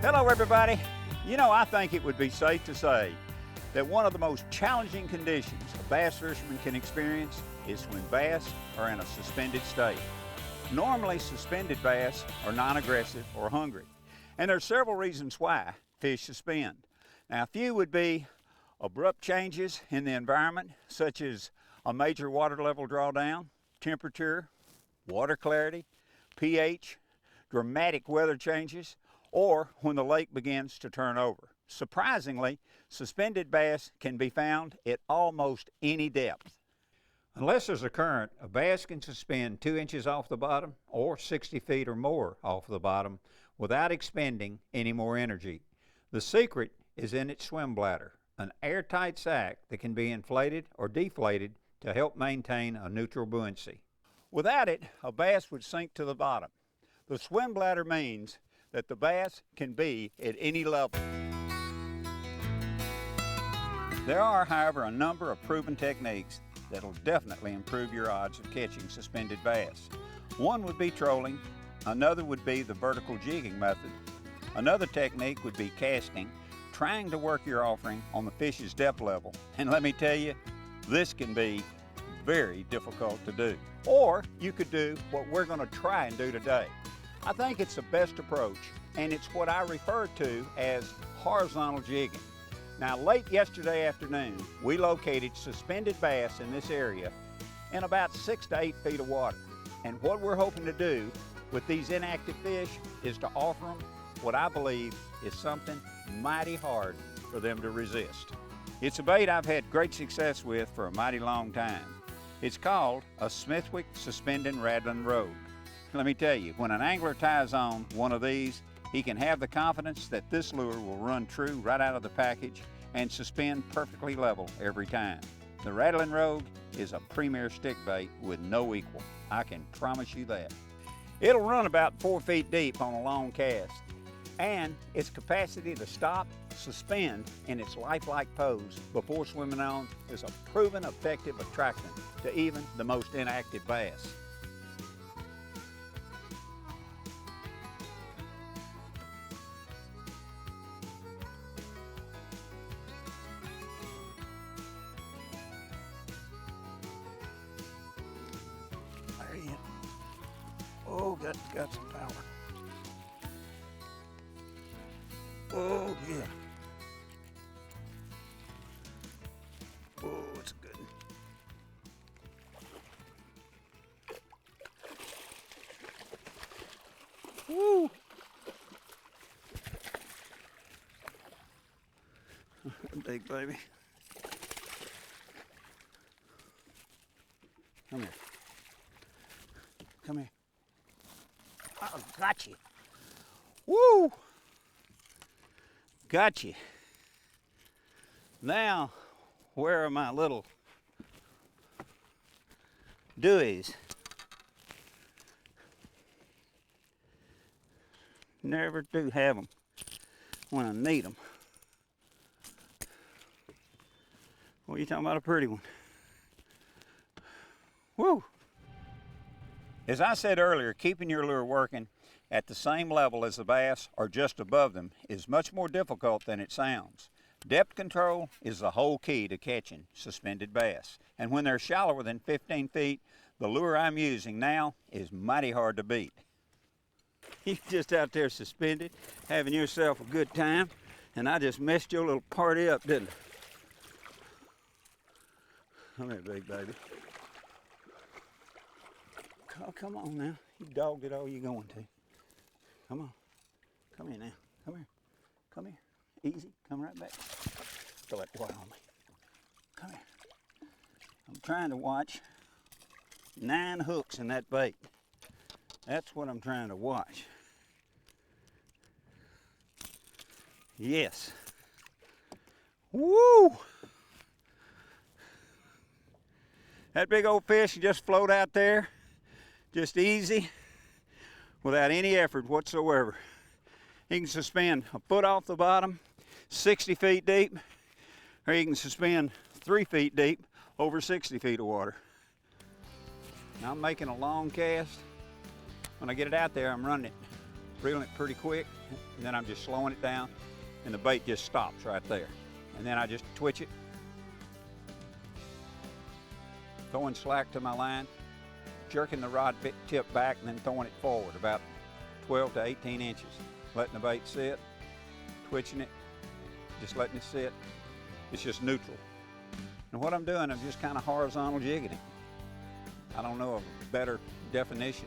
Hello everybody. You know, I think it would be safe to say that one of the most challenging conditions a bass fisherman can experience is when bass are in a suspended state. Normally, suspended bass are non-aggressive or hungry, and there are several reasons why fish suspend. Now, a few would be abrupt changes in the environment, such as a major water level drawdown, temperature, water clarity, pH, dramatic weather changes, or when the lake begins to turn over. Surprisingly, suspended bass can be found at almost any depth. Unless there's a current, a bass can suspend 2 inches off the bottom or 60 feet or more off the bottom without expending any more energy. The secret is in its swim bladder, an airtight sac that can be inflated or deflated to help maintain a neutral buoyancy. Without it, a bass would sink to the bottom. The swim bladder means that the bass can be at any level. There are, however, a number of proven techniques that'll definitely improve your odds of catching suspended bass. One would be trolling, another would be the vertical jigging method, another technique would be casting, trying to work your offering on the fish's depth level. And let me tell you, this can be very difficult to do. Or you could do what we're going to try and do today. I think it's the best approach, and it's what I refer to as horizontal jigging. Now, late yesterday afternoon, we located suspended bass in this area in about 6 to 8 feet of water. And what we're hoping to do with these inactive fish is to offer them what I believe is something mighty hard for them to resist. It's a bait I've had great success with for a mighty long time. It's called a Smithwick Suspended Rattling Rogue. Let me tell you, when an angler ties on one of these, he can have the confidence that this lure will run true right out of the package and suspend perfectly level every time. The Rattling Rogue is a premier stick bait with no equal. I can promise you that. It'll run about 4 feet deep on a long cast, and its capacity to stop, suspend in its lifelike pose before swimming on is a proven effective attractant to even the most inactive bass. There he is. Oh, got some power. Oh, yeah. Oh, it's a good one. Woo! Big baby. Come here. Come here. Oh, got you. Woo! Got you. Now, where are my little dewies? Never do have them when I need them. What are you talking about, a pretty one? Woo! As I said earlier, keeping your lure working at the same level as the bass or just above them is much more difficult than it sounds. Depth control is the whole key to catching suspended bass. And when they're shallower than 15 feet, the lure I'm using now is mighty hard to beat. You're just out there suspended, having yourself a good time, and I just messed your little party up, didn't I? Come here, big baby. Oh, come on now. You dogged it all you're going to. Come on. Come here now. Come here. Come here. Easy. Come right back. Throw that water on me. Come here. I'm trying to watch 9 hooks in that bait. That's what I'm trying to watch. Yes. Woo! That big old fish just float out there, just easy, without any effort whatsoever. He can suspend a foot off the bottom, 60 feet deep, or he can suspend 3 feet deep over 60 feet of water. Now I'm making a long cast. When I get it out there, I'm running it reeling it pretty quick, and then I'm just slowing it down, and the bait just stops right there. And then I just twitch it, throwing slack to my line, jerking the rod tip back, and then throwing it forward about 12 to 18 inches. Letting the bait sit, twitching it, just letting it sit. It's just neutral. And what I'm doing, I'm just kind of horizontal jigging it. I don't know of a better definition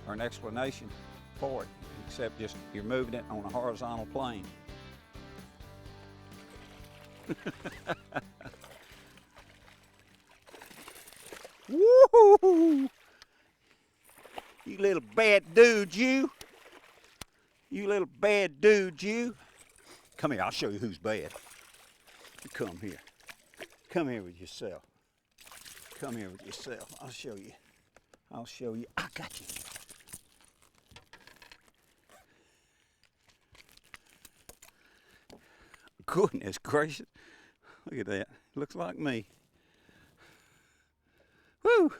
or an explanation for it, except just you're moving it on a horizontal plane. Woo! You little bad dude, you. You little bad dude, you. Come here, I'll show you who's bad. Come here. Come here with yourself. Come here with yourself. I'll show you. I'll show you. I got you. Goodness gracious. Look at that. Looks like me. Woo!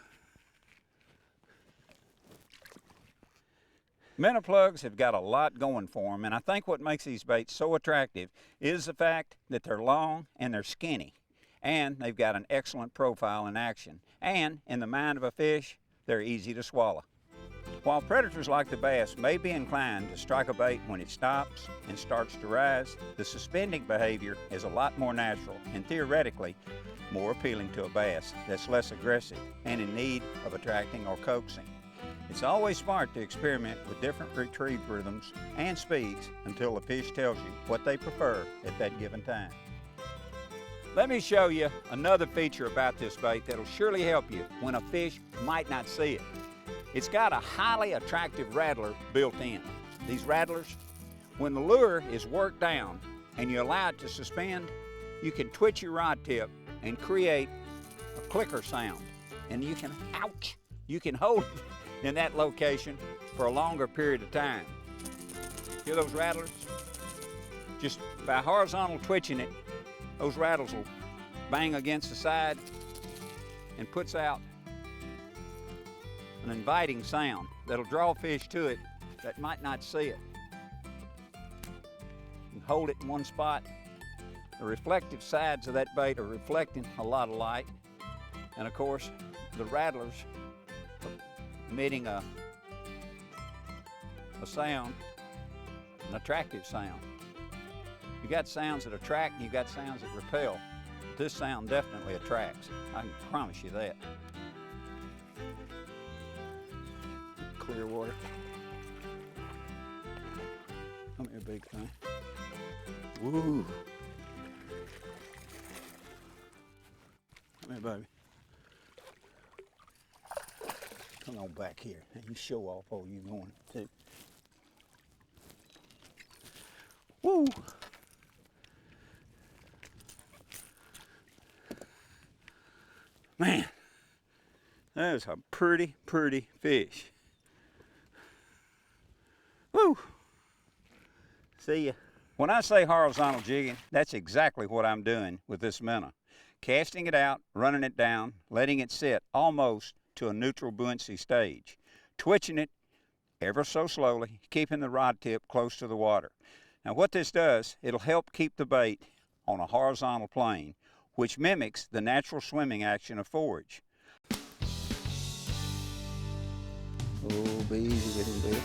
Minnow plugs have got a lot going for them, and I think what makes these baits so attractive is the fact that they're long and they're skinny, and they've got an excellent profile in action, and in the mind of a fish, they're easy to swallow. While predators like the bass may be inclined to strike a bait when it stops and starts to rise, the suspending behavior is a lot more natural and theoretically more appealing to a bass that's less aggressive and in need of attracting or coaxing. It's always smart to experiment with different retrieve rhythms and speeds until the fish tells you what they prefer at that given time. Let me show you another feature about this bait that'll surely help you when a fish might not see it. It's got a highly attractive rattler built in. These rattlers, when the lure is worked down and you allow it to suspend, you can twitch your rod tip and create a clicker sound. And you can, ouch, you can hold it in that location for a longer period of time. Hear those rattlers? Just by horizontal twitching it, those rattles will bang against the side and puts out an inviting sound that'll draw fish to it that might not see it. You hold it in one spot. The reflective sides of that bait are reflecting a lot of light. And of course, the rattlers emitting a sound, an attractive sound. You got sounds that attract and you got sounds that repel. This sound definitely attracts. I can promise you that. Clear water. Come here, big thing. Woo! Come here, baby. Come on back here. And you show off all you going to. Woo! Man, that is a pretty, pretty fish. Woo! See ya. When I say horizontal jigging, that's exactly what I'm doing with this minnow. Casting it out, running it down, letting it sit almost to a neutral buoyancy stage. Twitching it ever so slowly, keeping the rod tip close to the water. Now what this does, it'll help keep the bait on a horizontal plane, which mimics the natural swimming action of forage. Oh, be easy with him, baby.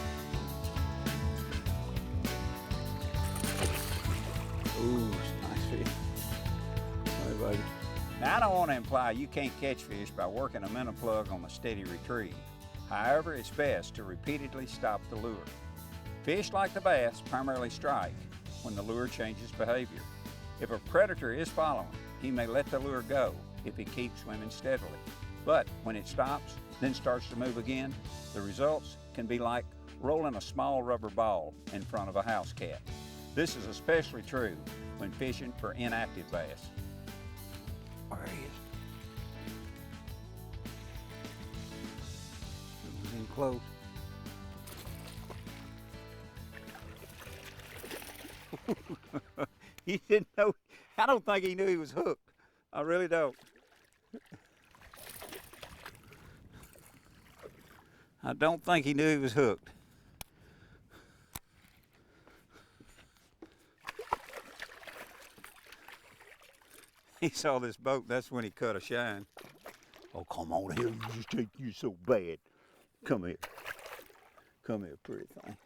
Ooh, nice fish. All right, baby. Now, I don't want to imply you can't catch fish by working a minnow plug on a steady retrieve. However, it's best to repeatedly stop the lure. Fish like the bass primarily strike when the lure changes behavior. If a predator is following, he may let the lure go if he keeps swimming steadily. But when it stops, then starts to move again, the results can be like rolling a small rubber ball in front of a house cat. This is especially true when fishing for inactive bass. There he is. It was in close. He didn't know. I don't think he knew he was hooked. I really don't. I don't think he knew he was hooked. He saw this boat, that's when he cut a shine. Oh, come on here, you just think you so bad. Come here. Come here, pretty thing.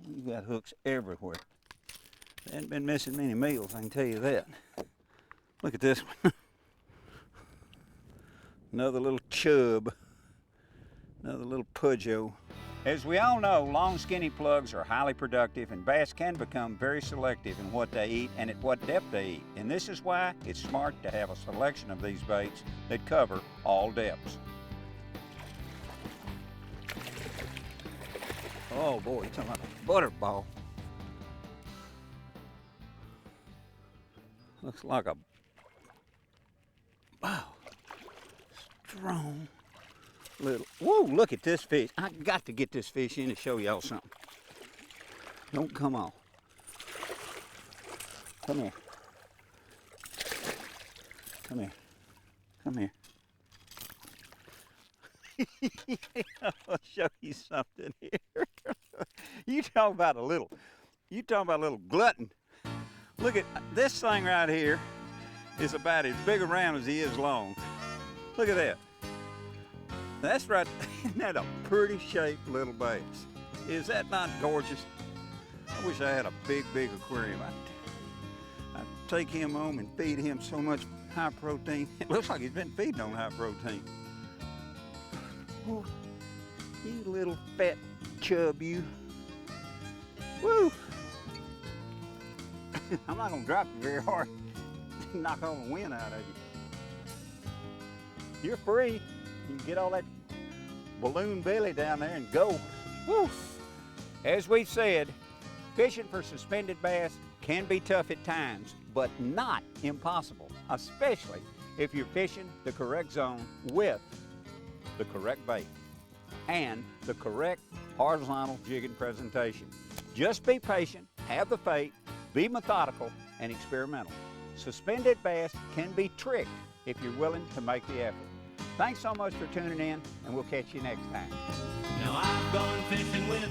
You got hooks everywhere. They hadn't been missing many meals, I can tell you that. Look at this one. Another little chub. Another little pudgeot. As we all know, long skinny plugs are highly productive, and bass can become very selective in what they eat and at what depth they eat. And this is why it's smart to have a selection of these baits that cover all depths. Oh boy, you're talking about a butterball. Looks like a, wow, strong little, whoa, look at this fish. I got to get this fish in to show y'all something. Don't come off. Come here. Come here. Come here. I'll show you something here. You talk about a little glutton. Look at this thing right here is about as big around as he is long. Look at that. That's right. Isn't that a pretty shaped little bass? Is that not gorgeous? I wish I had a big aquarium. I'd take him home and feed him so much high protein. It looks like he's been feeding on high protein. Oh, you little fat chub, you. Woo! I'm not gonna drop you very hard. Knock all the wind out of you. You're free. You can get all that balloon belly down there and go. Woo! As we've said, fishing for suspended bass can be tough at times, but not impossible, especially if you're fishing the correct zone with the correct bait and the correct horizontal jigging presentation. Just be patient, have the faith, be methodical, and experimental. Suspended bass can be tricked if you're willing to make the effort. Thanks so much for tuning in, and we'll catch you next time. Now I've gone fishing with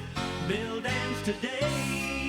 Bill Dance today.